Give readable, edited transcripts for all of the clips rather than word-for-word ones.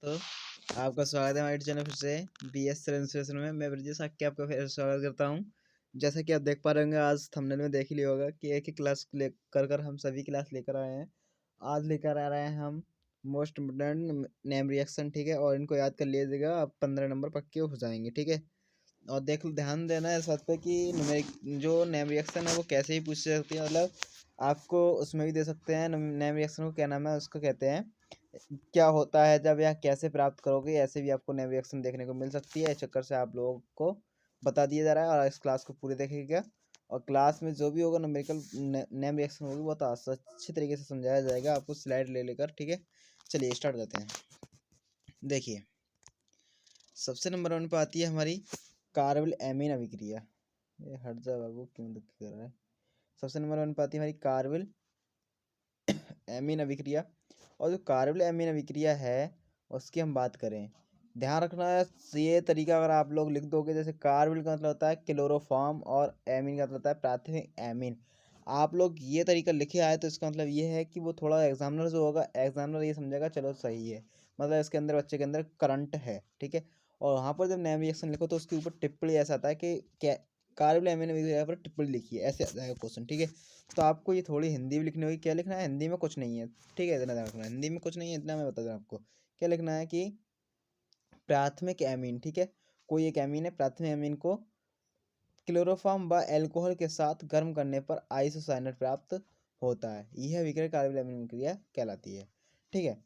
तो आपका स्वागत है हमारे चैनल फिर से BS ट्रांसलेशन में। मैं ब्रजेश आके आपका फिर स्वागत करता हूँ। जैसा कि आप देख पा रहे होंगे, आज थंबनेल में देख ही लिया होगा कि एक ही क्लास कर हम सभी क्लास लेकर आए हैं। आज लेकर आ रहे हैं हम मोस्ट इम्पोर्टेंट नेम रिएक्शन, ठीक है। और इनको याद कर लीजिएगा, आप 15 नंबर पक्के हो जाएंगे, ठीक है। और ध्यान देना है इस बात पे कि न्यूमेरिक जो नेम रिएक्शन है वो कैसे ही पूछ सकती है, मतलब आपको उसमें भी दे सकते हैं। नेम रिएक्शन को क्या नाम है, उसको कहते हैं क्या होता है जब, या कैसे प्राप्त करोगे, ऐसे भी आपको नेम रिएक्शन देखने को मिल सकती है। इस चक्कर से आप लोगों को बता दिया जा रहा है और इस क्लास को पूरे देखिएगा। और क्लास में जो भी होगा न्यूमेरिकल नेम रिएक्शन होगी वो तो अच्छे तरीके से समझाया जाएगा आपको, स्लाइड ले लेकर, ठीक है। चलिए स्टार्ट करते हैं। देखिए, सबसे नंबर 1 पे आती है हमारी कार्बल एमीन अभिक्रिया। ये हट जा बाबू, क्यों दिक्कत कर रहा है। सबसे नंबर 1 पे आती है हमारी कार्बल एमीन अभिक्रिया। और जो कार्बल एमीन अभिक्रिया है उसकी हम बात करें, ध्यान रखना है ये तरीका अगर आप लोग लिख दोगे, जैसे कार्बल का मतलब होता है क्लोरोफॉर्म और एमीन का मतलब होता है प्राथमिक एमीन। आप लोग ये तरीका लिखे आए तो इसका मतलब ये है कि वो थोड़ा एग्जामिनर जो होगा, एग्जामिनर ये समझेगा चलो सही है, मतलब इसके अंदर बच्चे के अंदर करंट है, ठीक है। और वहाँ पर जब नेम रिएक्शन लिखो तो उसके ऊपर टिप्पणी ऐसा आता है कि क्या कार्बल एमीन अभिक्रिया पर टिप्पणी लिखी है, ऐसे आ जाएगा क्वेश्चन, ठीक है। तो आपको ये थोड़ी हिंदी भी लिखनी होगी। क्या लिखना है, हिंदी में कुछ नहीं है, ठीक है, इतना ध्यान रखना। हिंदी में कुछ नहीं है, इतना मैं बता दूँ आपको। क्या लिखना है कि प्राथमिक एमीन, ठीक है, कोई एक एमीन है, प्राथमिक एमीन को क्लोरोफॉर्म व अल्कोहल के साथ गर्म करने पर आइसोसाइनेट प्राप्त होता है। यह विक्रिया कार्बल एमीन क्रिया कहलाती है, ठीक है।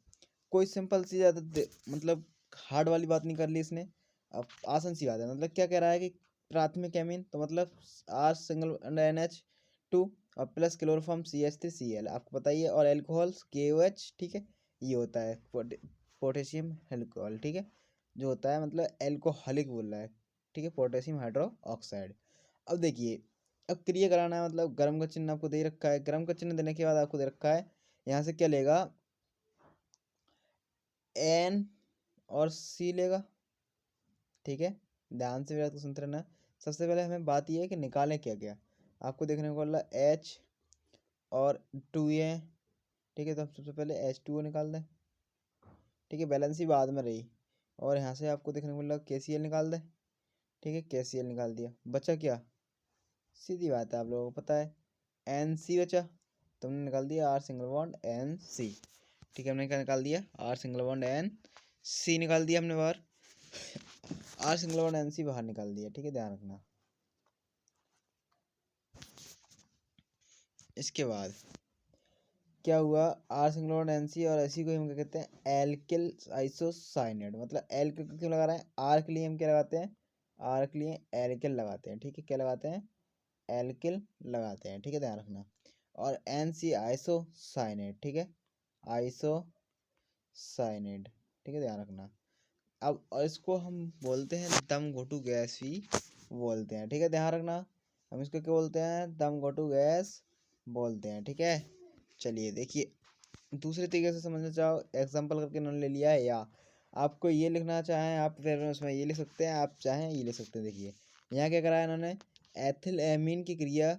कोई सिंपल सी ज़्यादा मतलब हार्ड वाली बात नहीं कर ली इसने, अब आसान सी बात है। मतलब क्या कह रहा है कि प्राथमिक एमीन तो मतलब आर सिंगल NH2 और प्लस क्लोरोफॉर्म CH3Cl, आपको पता ही है। और एल्कोहल KOH, ठीक है, ये होता है पोटेशियम एल्कोहल, ठीक है, जो होता है मतलब एल्कोहलिक बोल रहा है, ठीक है, पोटेशियम हाइड्रो ऑक्साइड। अब देखिए, अब क्रिया कराना है, मतलब गर्म का चिन्ह आपको दे रखा है। गर्म का चिन्ह देने के बाद आपको दे रखा है यहाँ से क्या लेगा, N और C लेगा, ठीक है। ध्यान से मेरा तो सुनते रहना। सबसे पहले हमें बात यह है कि निकालें क्या क्या। आपको देखने को मिला H और 2A, ठीक है। तो हम सबसे पहले H2O निकाल दें, ठीक है, बैलेंस ही बाद में रही। और यहाँ से आपको देखने को मिला KCl निकाल दें, ठीक है, KCl निकाल दिया। बचा क्या, सीधी बात है, आप लोगों को पता है, NC बचा। तुमने निकाल दिया R सिंगल बॉन्ड NC, ठीक है। हमने क्या निकाल दिया, R सिंगल बॉन्ड NC निकाल दिया हमने बाहर। R सिंगल बॉन्ड NC बाहर निकाल दिया, ठीक है, ध्यान रखना। इसके बाद क्या हुआ, R सिंगल बॉन्ड NC और ऐसी को हम क्या कहते हैं, एल्किल आइसोसाइनेट। मतलब एल्किल क्यों लगा रहे हैं, R के लिए हम क्या लगाते हैं, R के लिए एल्किल लगाते हैं, ठीक है। क्या लगाते हैं, एल्किल लगाते हैं, ठीक है, ध्यान रखना। और NC आइसोसाइनेट, ठीक है, आइसोसाइनेट, ठीक है, ध्यान रखना। अब और इसको हम बोलते हैं दम घोटू गैस भी बोलते हैं, ठीक है, ध्यान रखना। हम इसको क्या बोलते हैं, दम घोटू गैस बोलते हैं, ठीक है। चलिए देखिए, दूसरे तरीके से समझना चाहो, एग्जाम्पल करके इन्होंने ले लिया है, या आपको ये लिखना चाहें आप फिर उसमें ये लिख सकते हैं, आप चाहें ये लिख सकते हैं। देखिए यहाँ क्या कराया इन्होंने, एथिल एमीन की क्रिया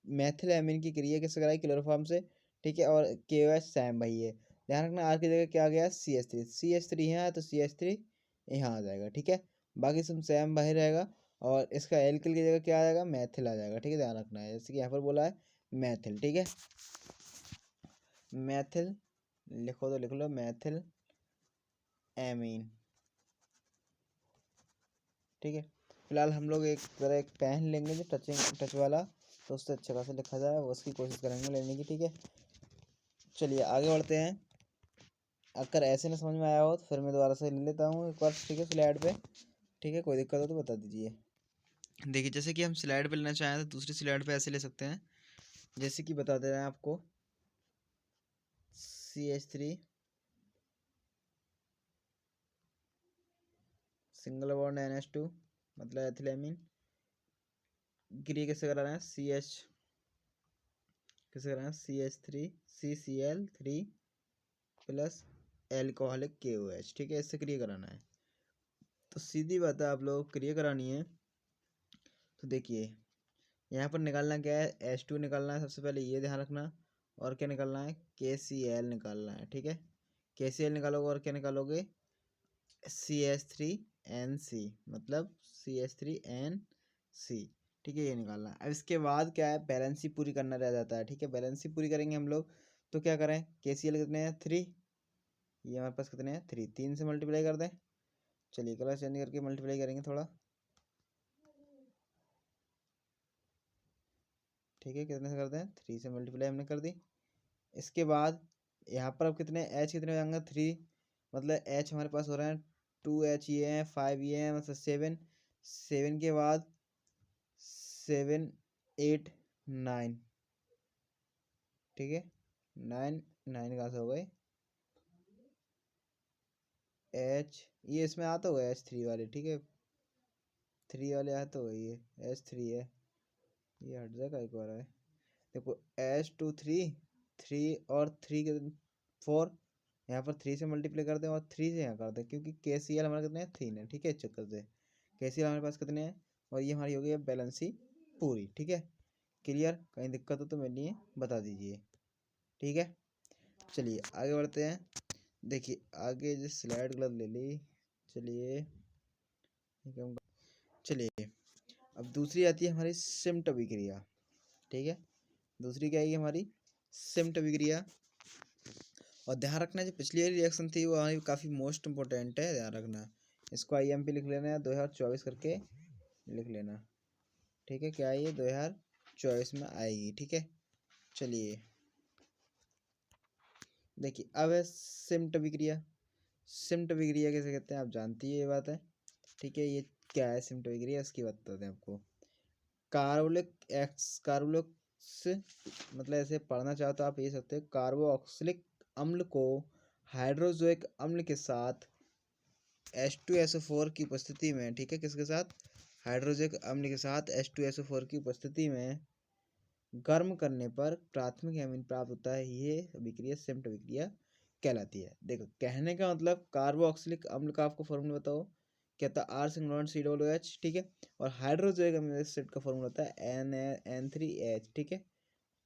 मैथिल एमीन की क्रिया किससे कराई, क्लोरोफॉर्म से, ठीक है। और KOH सेम वही है। ध्यान रखना, आर की जगह क्या आ गया, CH3 यहाँ है तो CH3 यहाँ आ जाएगा, ठीक है। बाकी सब सेम वही रहेगा। और इसका एल्किल की जगह क्या आ जाएगा, मैथिल आ जाएगा, ठीक है, ध्यान रखना है। जैसे कि यहाँ पर बोला है मैथिल, ठीक है, मैथिल लिखो तो लिख लो, मैथिल एमीन, ठीक है। फिलहाल हम लोग एक तरह एक पेन लेंगे जो टच वाला, तो उससे अच्छा खासा लिखा जाए उसकी कोशिश करेंगे लेने की, ठीक है। चलिए आगे बढ़ते हैं। अगर ऐसे ना समझ में आया हो तो फिर मैं दोबारा से ले लेता हूँ एक बार, ठीक है, स्लाइड पे, ठीक है। कोई दिक्कत हो तो बता दीजिए। देखिए, जैसे कि हम स्लाइड पे लेना चाहें तो दूसरी स्लाइड पे ऐसे ले सकते हैं, जैसे कि बता दे रहे हैं आपको, CH3 सिंगल बॉन्ड NH2 मतलब एथिलेमीन, क्रिया कैसे करा रहे हैं, कैसे करा रहे हैं, CH3 CCl3 plus alcoholic KOH, ठीक है, इससे क्रिया कराना है। तो सीधी बात है, आप लोगों को क्रिया करानी है तो देखिए यहाँ पर निकालना क्या है, H2 निकालना है सबसे पहले, ये ध्यान रखना। और क्या निकालना है, KCl निकालना है, ठीक है। KCl निकालोगे और क्या निकालोगे, CH3NC, मतलब CH3NC, ठीक है, ये निकालना है। अब इसके बाद क्या है, बैलेंसी पूरी करना रह जाता है, ठीक है। बैलेंसी पूरी करेंगे हम लोग, तो क्या करें, KCl कितने हैं 3, ये हमारे पास कितने हैं 3, 3 से मल्टीप्लाई कर दें। चलिए कलर चेंज करके मल्टीप्लाई करेंगे थोड़ा, ठीक है। कितने से कर दें, 3 से मल्टीप्लाई हमने कर दी। इसके बाद यहाँ पर अब कितने H कितने हो जाएंगे 3, मतलब H हमारे पास हो रहे हैं 2H, ये हैं 5, ये हैं मतलब 7, 7 के बाद 7 8 9, ठीक है। 9 9 कहाँ से हो गए, H ये इसमें आता होगा H3 वाले, ठीक है, 3 वाले आता होगा, ये H3 है, ये हट जाएगा एक बार है। देखो H2 3 और 3 के 4, यहाँ पर 3 से मल्टीप्लाई कर दें और 3 से यहाँ कर दें, क्योंकि KCl हमारे कितने हैं 3 है, ठीक है। इस चक्कर से KCl हमारे पास कितने हैं, और ये हमारी हो गई है बैलेंसी पूरी, ठीक है। क्लियर, कहीं दिक्कत हो तो मेरे लिए बता दीजिए, ठीक है। चलिए आगे बढ़ते हैं। देखिए आगे जो स्लाइड गलत ले ली, चलिए चलिए अब दूसरी आती है हमारी सिम्ट अभिक्रिया, ठीक है। दूसरी क्या है हमारी सिम्ट अभिक्रिया, और ध्यान रखना जो पिछली वाली रिएक्शन थी वो हमारी काफ़ी मोस्ट इम्पोर्टेंट है, ध्यान रखना। इसको IMP लिख लेना है 2024 करके लिख लेना, ठीक है। क्या है ये 2024 में आएगी, ठीक है। चलिए देखिए अब है सिम्ट अभिक्रिया। सिम्ट अभिक्रिया कैसे कहते हैं आप जानती है ये बात है, ठीक है। ये क्या है सिम्ट अभिक्रिया, इसकी बताते हैं आपको। कार्बोलिक कार्बोलिक्स, मतलब ऐसे पढ़ना चाहो तो आप ये सकते हो, कार्बोक्सिलिक अम्ल को हाइड्रोजोइक अम्ल के साथ H2SO4 की उपस्थिति में, ठीक है, किसके साथ, हाइड्रोजोइक अम्ल के साथ H2SO4 की उपस्थिति में गर्म करने पर प्राथमिक एमीन प्राप्त होता है, ये अभिक्रिया सिम्ट अभिक्रिया कहलाती है। देखो कहने का मतलब, कार्बोक्सिलिक अम्ल का आपको फॉर्मूला बताओ, क्या था, R≡COOH, ठीक है। और हाइड्रोजोइक अम्ल एसिड का फॉर्मूला होता है N3H, ठीक है।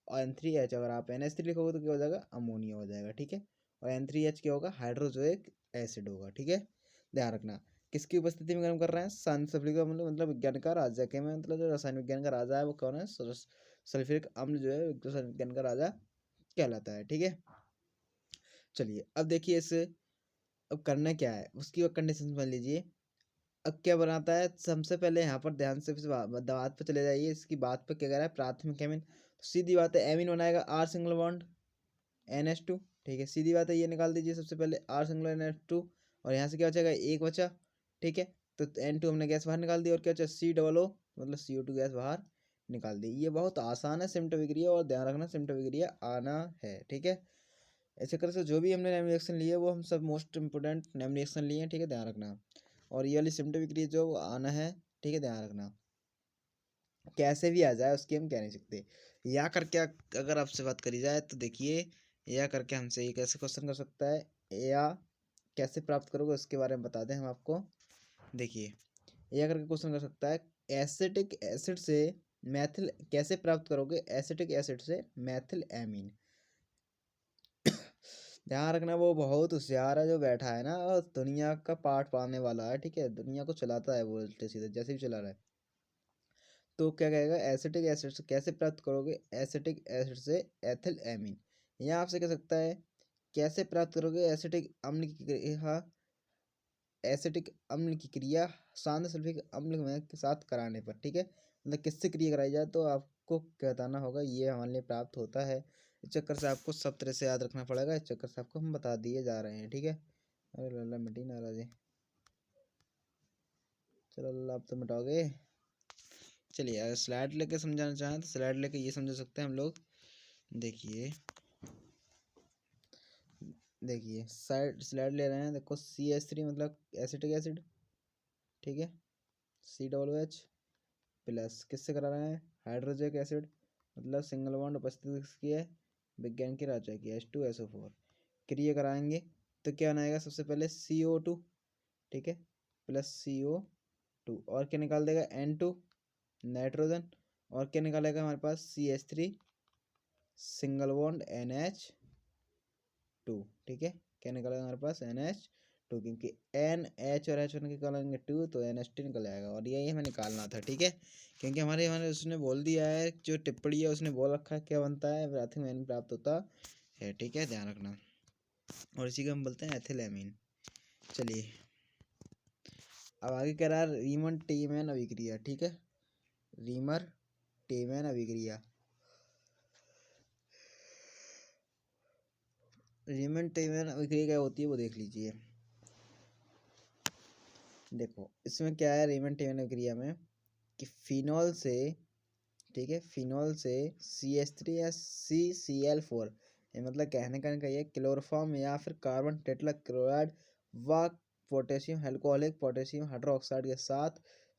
और N3H अगर आप NH3 लिखोगे तो क्या हो जाएगा, अमोनिया हो जाएगा, ठीक है। और N3H क्या होगा, हाइड्रोजोइक एसिड होगा, ठीक है। ध्यान रखना किसकी उपस्थिति में गर्म कर रहे हैं, सल्फ्यूरिक अम्ल, मतलब विज्ञान का राजा के में, मतलब जो रसायन विज्ञान का राजा है वो कौन है, सल्फ्यूरिक अम्ल जो है रसायन विज्ञान का राजा कहलाता है, ठीक है। चलिए अब देखिए इसे, अब करना क्या है उसकी कंडीशन समझ लीजिए। अब क्या बनाता है, सबसे पहले यहाँ पर ध्यान से बात पर चले जाइए, इसकी बात पर क्या कह रहा है, प्राथमिक एमीन, तो सीधी बात है एमीन बनाएगा R≡ NH2, ठीक है, सीधी बात है, ये निकाल दीजिए सबसे पहले R≡NH2, और यहाँ से क्या बचेगा, एक बचा, ठीक है। तो N2 हमने गैस बाहर निकाल दी, और क्या बचा COO, मतलब CO2 गैस बाहर निकाल दी। ये बहुत आसान है सिम्ट अभिक्रिया, और ध्यान रखना सिम्ट अभिक्रिया आना है, ठीक है। ऐसे कर से जो भी हमने नेम रिएक्शन लिए वो हम सब मोस्ट इंपोर्टेंट नेम रिएक्शन लिए हैं, ठीक है, ध्यान रखना। और ये वाली सिम्ट अभिक्रिया जो आना है, ठीक है, ध्यान रखना। कैसे भी आ जाए उसकी हम कह नहीं सकते। या करके अगर आपसे बात करी जाए तो देखिए, या करके हमसे ये कैसे क्वेश्चन कर सकता है, या कैसे प्राप्त करोगे उसके बारे में बता दें हम आपको। देखिए या करके क्वेश्चन कर सकता है, एसिटिक एसिड से मैथिल कैसे प्राप्त करोगे, एसिटिक एसिड से मैथिल एमीन। ध्यान रखना वो बहुत होशियार है जो बैठा है ना, और दुनिया का पाठ पढ़ाने वाला है, ठीक है, दुनिया को चलाता है वो उल्टे सीधे जैसे भी चला रहा है। तो क्या कहेगा, एसिटिक एसिड से कैसे प्राप्त करोगे, एसिटिक एसिड से एथिल एमीन। यहाँ आपसे कह सकता है कैसे प्राप्त करोगे एसिटिक अम्ल की क्रिया, एसिटिक अम्ल की क्रिया शांत सल्फ्यूरिक अम्ल में के साथ कराने पर, ठीक है, मतलब किससे क्रिया कराई जाए तो आपको बताना होगा, ये हमारे लिए प्राप्त होता है। इस चक्कर से आपको सब तरह से याद रखना पड़ेगा, इस चक्कर से आपको हम बता दिए जा रहे हैं, ठीक है। अरे लल्ला मिटी नाराज है, चलो लल्ला आप तो मिटाओगे। चलिए अगर स्लाइड लेके समझाना चाहें तो स्लाइड लेके ये समझा सकते हैं हम लोग। देखिए देखिए साइड स्लाइड ले रहे हैं, देखो CH3 मतलब एसिटिक एसिड, ठीक है, COOH प्लस किससे करा रहे हैं, हाइड्रोजनिक एसिड, मतलब सिंगल बॉन्ड उपस्थित किसकी है, विज्ञान की राजा की H2SO4, क्रिया कराएंगे तो क्या बनाएगा, सबसे पहले CO2, ठीक है, प्लस CO2, और क्या निकाल देगा N2 नाइट्रोजन, और क्या निकालेगा हमारे पास CH3 सिंगल बॉन्ड NH2, ठीक है, क्या निकालेगा हमारे पास NH2, टू, क्योंकि एन एच और एच वन निकालेंगे टू तो NH2 निकल आएगा, और यही हमें निकालना था। ठीक है, क्योंकि हमारे हमारे उसने बोल दिया है, जो टिप्पणी है उसने बोल रखा है क्या बनता है, प्राथमिक एन प्राप्त होता है। ठीक है, ध्यान रखना, और इसी को हम बोलते हैं एथिलेमीन। चलिए अब आगे कह रहा है रीमन टीमैन अभिक्रिया। ठीक है, रीमर टीमैन अभिक्रिया। रीमन टीमैन अभिक्रिया क्या होती है वो देख लीजिए। देखो इसमें क्या है, रीमन टीमैन अभिक्रिया में कि फिनॉल से, ठीक है, फिनॉल से CH3 या CCl4, ये मतलब कहने का ये क्लोरोफॉर्म या फिर कार्बन टेट्राक्लोराइड व पोटेशियम अल्कोहलिक पोटेशियम हाइड्रोक्साइड के साथ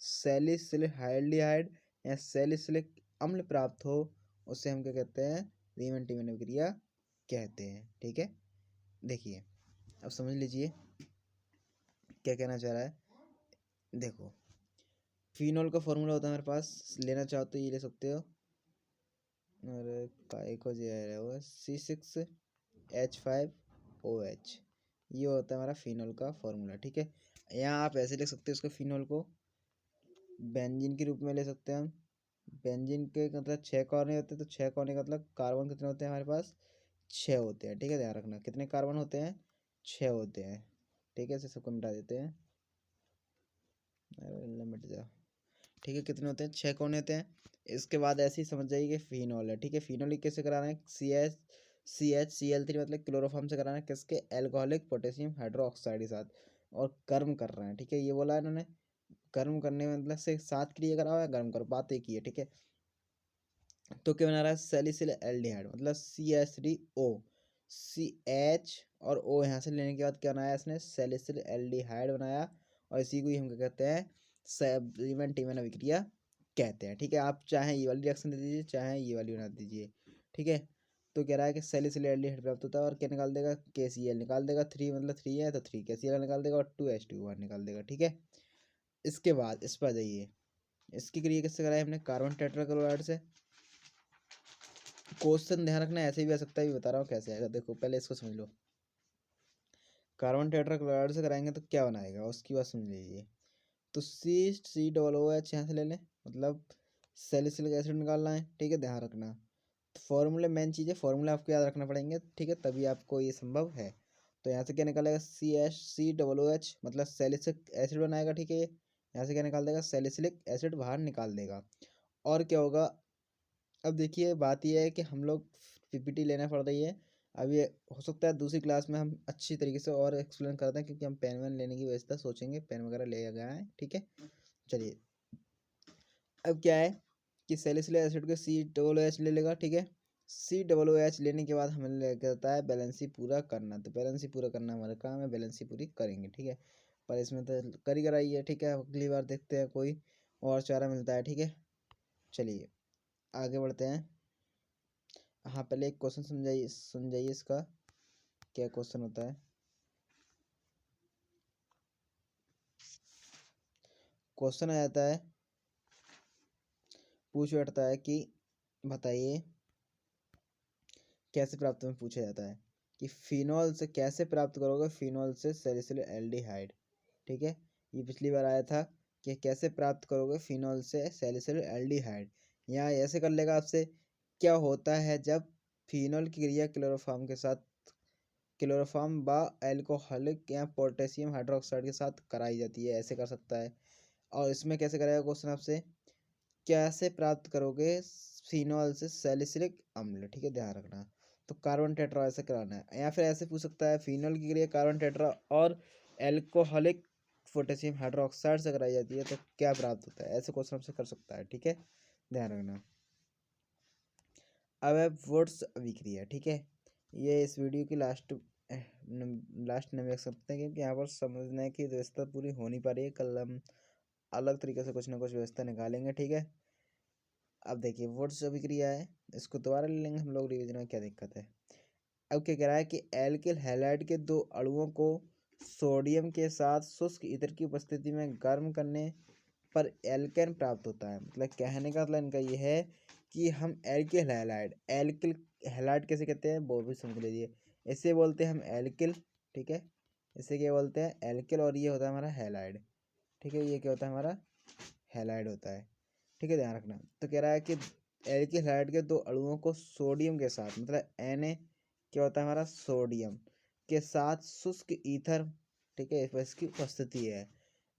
सैलिसिलिक हाइड्रोहाइड या सैलिसिलिक अम्ल प्राप्त हो, उसे हम क्या कहते हैं, रीमन टीमैन अभिक्रिया कहते हैं। ठीक है, देखिए अब समझ लीजिए क्या कहना चाह रहा है। देखो फिनॉल का फॉर्मूला होता है हमारे पास, लेना चाहो तो ये ले सकते हो, और काय को जो है वो C6H5OH, ये होता है हमारा फिनॉल का फॉर्मूला। ठीक है, यहाँ आप ऐसे लिख सकते हो इसको, फिनॉल को बेंजीन के रूप में ले सकते हैं हम। बेंजीन के मतलब 6 कोने होते हैं, तो 6 कोने का मतलब कार्बन कितने होते हैं हमारे पास, 6 होते हैं। ठीक है, ध्यान रखना कितने कार्बन होते हैं, 6 होते हैं। ठीक है, इसे सबको मिटा देते हैं, अरे मिट जा। ठीक है, कितने होते हैं, 6 कोने होते हैं। इसके बाद ऐसे ही समझ जाइए कि फिनॉल है। ठीक है, फिनॉल कैसे कराना है, CHCl3 मतलब क्लोरोफॉर्म से कराना है, किसके, एल्कोहलिक पोटेशियम हाइड्रोक्साइड के साथ, और गर्म कर रहे हैं। ठीक है, ये बोला है इन्होंने, गर्म करने में मतलब से साथ क्रिया करा हुआ है, गर्म करो, बात एक ही है। ठीक है, तो क्या बना रहा है, सैलिसिल एल्डिहाइड मतलब CH3O, CH और O यहाँ से लेने के बाद क्या बनाया इसने, सैलिसिल एल्डिहाइड बनाया, और इसी को ही हम क्या कहते हैं, रीमन टीमैन अभिक्रिया कहते हैं। ठीक है, आप चाहे ये वाली रिएक्शन दे दीजिए, चाहे ये वाली बना दीजिए। ठीक है, तो कह रहा है कि सैलिसिल एल्डिहाइड प्राप्त होता है, और क्या निकाल देगा, KCl निकाल देगा, 3 मतलब 3 है तो 3 KCl निकाल देगा, और 2H2 बाहर निकाल देगा। ठीक है, इसके बाद इस पर जाइए, इसकी क्रिया किससे कराई हमने, कार्बन टेट्राक्लोराइड से। क्वेश्चन ध्यान रखना ऐसे भी आ सकता है, भी बता रहा हूँ कैसे आएगा। देखो पहले इसको समझ लो, कार्बन टेट्राक्लोराइड से कराएंगे तो क्या बनाएगा, उसकी बात समझ लीजिए। तो COOH यहाँ से ले लें, मतलब सैलिसिलिक एसिड निकालना है। ठीक है, ध्यान रखना, तो फॉर्मूले मेन चीज़ है, फॉर्मूला आपको याद रखना पड़ेंगे। ठीक है, तभी आपको ये संभव है। तो यहाँ से क्या निकालेगा, COOH मतलब सैलिसिलिक एसिड बनाएगा। ठीक है, यहाँ से क्या निकाल देगा, सैलिसिलिक एसिड बाहर निकाल देगा। और क्या होगा, अब देखिए बात यह है कि हम लोग PPT लेना पड़ रही है। अब ये हो सकता है दूसरी क्लास में हम अच्छी तरीके से और एक्सप्लेन करते हैं, क्योंकि हम पेन वैन लेने की व्यवस्था सोचेंगे, पेन वगैरह ले गया है। ठीक है, चलिए अब क्या है कि सैलिसिलिक एसिड को COOH ले लेगा। ठीक है, COOH लेने के बाद हमें लगता है बैलेंसी पूरा करना, तो बैलेंसी पूरा करना हमारा काम है, बैलेंसी पूरी करेंगे। ठीक है, पर इसमें तो कर ही कराई है। ठीक है, अगली बार देखते हैं कोई और चारा मिलता है। ठीक है, चलिए आगे बढ़ते हैं। हाँ पहले एक क्वेश्चन समझाइए, समझाइए इसका क्या क्वेश्चन होता है। क्वेश्चन आ जाता है, पूछ बैठता है कि बताइए कैसे प्राप्त में पूछा जाता है कि फिनॉल से कैसे प्राप्त करोगे, फिनॉल से सैलिसिलिक एल्डिहाइड। ठीक है, ये पिछली बार आया था कि कैसे प्राप्त करोगे फिनॉल से सैलिसिलिक एल्डिहाइड। यहाँ ऐसे कर लेगा आपसे, क्या होता है जब फिनॉल की क्रिया क्लोरोफॉर्म के साथ, क्लोरोफॉर्म व एल्कोहलिक या पोटेशियम हाइड्रोक्साइड के साथ कराई जाती है, ऐसे कर सकता है। और इसमें कैसे करेगा क्वेश्चन आपसे, कैसे प्राप्त करोगे फिनॉल से सैलिसिलिक अम्ल। ठीक है, ध्यान रखना, तो कार्बन टेट्रा ऐसे कराना है, या फिर ऐसे पूछ सकता है फिनॉल की क्रिया कार्बन टेट्रा और एल्कोहलिक पोटेशियम हाइड्रोक्साइड से कराई जाती है तो क्या प्राप्त होता है, ऐसे क्वेश्चन आपसे कर सकता है। ठीक है, ध्यान रखना। अब है वुड्स अभिक्रिया। ठीक है, ये इस वीडियो की लास्ट में देख सकते हैं, क्योंकि यहाँ पर समझने की व्यवस्था पूरी हो नहीं पा रही है, कल हम अलग तरीके से कुछ ना कुछ व्यवस्था निकालेंगे। ठीक है, अब देखिए वुड्स अभिक्रिया है, इसको दोबारा ले लेंगे हम लोग रिवीजन में, क्या दिक्कत है। अब क्या कह रहा है कि एल्किल हैलाइड के दो अणुओं को सोडियम के साथ शुष्क ईंधन की उपस्थिति में गर्म करने पर एल्केन प्राप्त होता है। मतलब कहने का मतलब इनका ये है कि हम एल्किल हैलाइड कैसे कहते हैं वो भी समझ लीजिए, इसे बोलते हैं हम एल्किल। ठीक है, इसे क्या बोलते हैं, एल्किल, और ये होता है हमारा हैलाइड। ठीक है, ये क्या होता है हमारा, हैलाइड होता है। ठीक है, ध्यान रखना। तो कह रहा है कि एल्किल हैलाइड के दो अणुओं को सोडियम के साथ, मतलब Na क्या होता है हमारा, सोडियम के साथ शुष्क ईथर, ठीक है, इसकी उपस्थिति है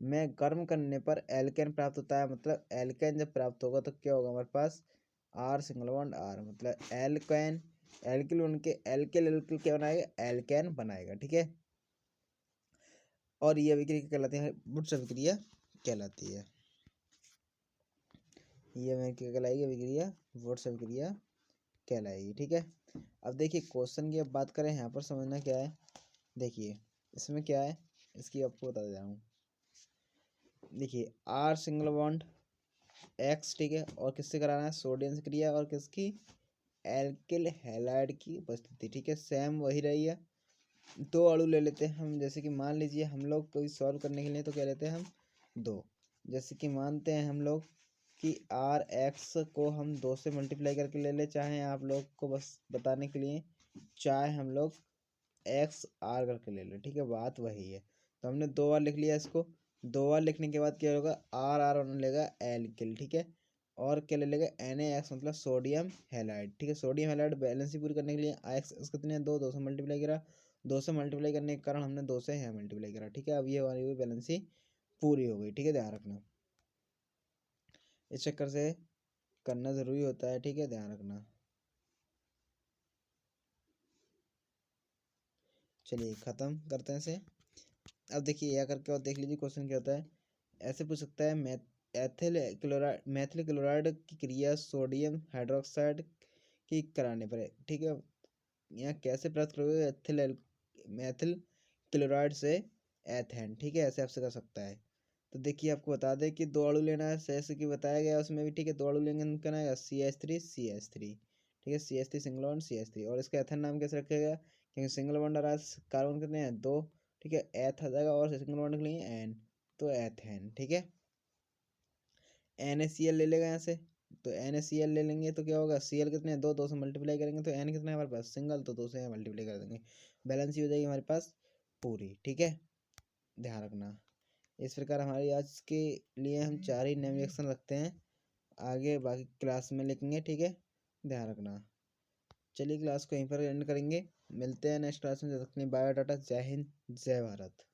में गर्म करने पर एल्केन प्राप्त होता है। मतलब एल्केन जब प्राप्त होगा तो क्या होगा हमारे पास, आर सिंगल बॉन्ड आर, मतलब एल्केन, एल्किल उनके एल्किल एल्किल क्या बनाएगा, एल्केन बनाएगा। ठीक है, और ये अभिक्रिया कहलाती है, वुड्स अभिक्रिया कहलाती है। ये मैं क्या कहलाएगी, अभिक्रिया वुड्स अभिक्रिया कहलाएगी। ठीक है, अब देखिए क्वेश्चन की अब बात करें, यहाँ पर समझना क्या है। देखिए इसमें क्या है, इसकी आपको बता दे रहा हूँ। देखिए आर सिंगल बॉन्ड एक्स, ठीक है, और किससे कराना है, सोडियम से क्रिया, और किसकी, एल्किल हैलाइड की उपस्थिति। ठीक है, सेम वही रही है। दो अणु ले लेते हैं हम, जैसे कि मान लीजिए हम लोग कोई सॉल्व करने के लिए तो क्या लेते हैं हम, दो। जैसे कि मानते हैं हम लोग कि आर एक्स को हम 2 से मल्टीप्लाई करके ले ले, चाहे आप लोग को बस बताने के लिए, चाहे हम लोग एक्स आर करके ले लें। ठीक है, बात वही है। तो हमने 2 बार लिख लिया इसको। 2 बार लिखने के बाद क्या होगा, आर आर होने लेगा एल्किल। ठीक है, और क्या ले लेगा, NaX, मतलब सोडियम हैलाइड। ठीक है, सोडियम हैलाइड बैलेंस पूरी करने के लिए एक्स कितने हैं, 2 से मल्टीप्लाई करा, 2 से मल्टीप्लाई करने के कारण हमने 2 से है मल्टीप्लाई करा। ठीक है, अब ये हमारी हुई बैलेंसी पूरी हो गई। ठीक है, ध्यान रखना, इस चक्कर से करना ज़रूरी होता है। ठीक है, ध्यान रखना। चलिए ख़त्म करते हैं इसे। अब देखिए यह करके और देख लीजिए क्वेश्चन क्या होता है। ऐसे पूछ सकता है, मैथिल क्लोराइड की क्रिया सोडियम हाइड्रोक्साइड की कराने पर है। ठीक है, यहाँ कैसे प्राप्त करोगे, मैथिल क्लोराइड से एथेन। ठीक है, ऐसे आपसे कर सकता है। तो देखिए आपको बता दें कि 2 अणु लेना है, जैसे कि बताया गया उसमें भी। ठीक है, 2 अणु लेंगे, क्या है, CH3 ठीक है, CH3 सिंगल बॉन्ड CH3, और इसका एथेन नाम कैसे रखेगा, क्योंकि सिंगल बॉन्ड आ रहा है, कार्बन कितने हैं, 2। ठीक है, एथ आ जाएगा, और सिंगल बॉन्ड के लिए एन, तो एथेन। ठीक है, NaCl ले लेगा यहाँ से, तो NaCl ले लेंगे तो क्या होगा, Cl कितने हैं, 2, 2 से मल्टीप्लाई करेंगे तो N कितना है हमारे पास, सिंगल, तो 2 से मल्टीप्लाई कर देंगे, बैलेंस ही हो जाएगी हमारे पास पूरी। ठीक है, ध्यान रखना। इस प्रकार हमारी आज के लिए हम 4 ही नेम रिएक्शन रखते हैं, आगे बाकी क्लास में लिखेंगे। ठीक है, ध्यान रखना। चलिए क्लास को यहीं पर एंड करेंगे, मिलते हैं नेक्स्ट क्लास में। जब तक के लिए बायोडाटा, जय हिंद, जय भारत।